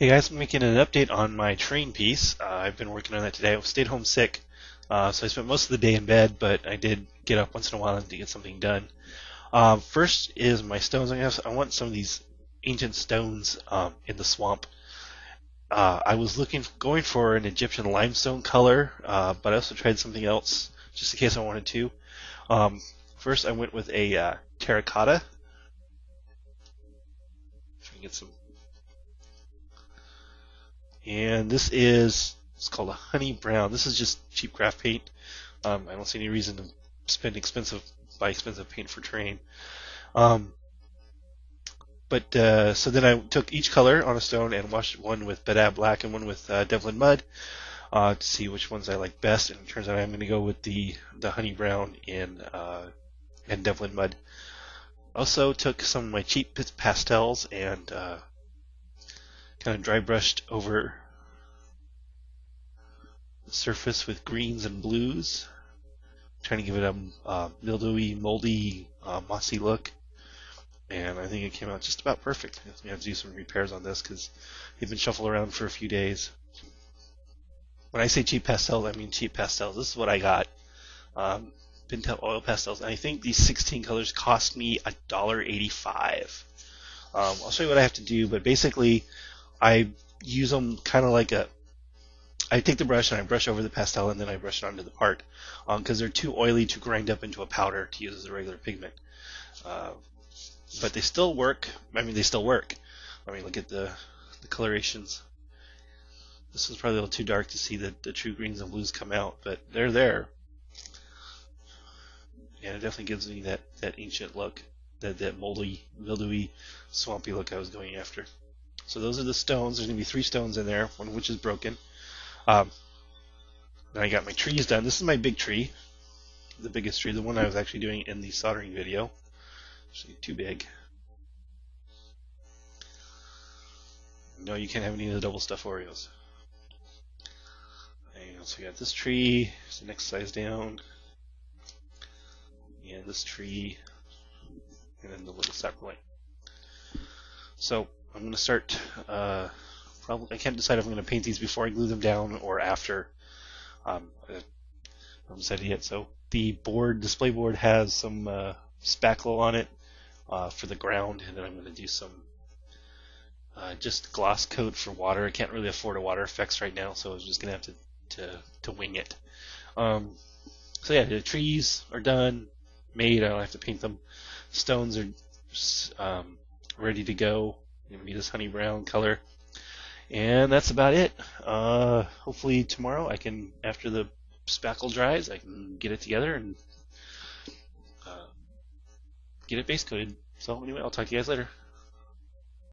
Hey guys, I'm making an update on my train piece. I've been working on that today. I stayed home sick, so I spent most of the day in bed, but I did get up once in a while to get something done. First is my stones. I want some of these ancient stones in the swamp. I was going for an Egyptian limestone color, but I also tried something else just in case I wanted to. First, I went with a terracotta. If I can get some. And it's called a honey brown. This is just cheap craft paint. I don't see any reason to buy expensive paint for terrain. Um, so then I took each color on a stone and washed one with Bedah Black and one with Devlin Mud to see which ones I like best. And it turns out I'm going to go with the honey brown and Devlin Mud. Also took some of my cheap pastels and kind of dry brushed over the surface with greens and blues, trying to give it a mildewy, moldy, mossy look. And I think it came out just about perfect. I have to do some repairs on this because they've been shuffled around for a few days. When I say cheap pastels, I mean cheap pastels. This is what I got. Pintel oil pastels. And I think these 16 colors cost me $1.85. I'll show you what I have to do, but basically I use them kind of like I take the brush and I brush over the pastel and then I brush it onto the part because they're too oily to grind up into a powder to use as a regular pigment. But they still work. I mean, they still work. I mean, look at the colorations. This is probably a little too dark to see the true greens and blues come out, but they're there. And it definitely gives me that ancient look, that moldy, mildewy, swampy look I was going after. So those are the stones. There's going to be 3 stones in there, one of which is broken. Then I got my trees done. This is my big tree, the biggest tree, the one I was actually doing in the soldering video. Actually, too big. No, you can't have any of the double stuffed Oreos. And so we got this tree, it's the next size down, and this tree, and then the little sapling. So I'm going to start. Probably I can't decide if I'm going to paint these before I glue them down or after. I haven't decided yet. So the display board has some spackle on it for the ground, and then I'm going to do some just gloss coat for water. I can't really afford a water effects right now, so I was just going to have to wing it. So yeah, the trees are done, made. I don't have to paint them. Stones are ready to go. Gonna be this honey brown color, and that's about it. Hopefully tomorrow after the spackle dries, I can get it together and get it base coated. So anyway, I'll talk to you guys later.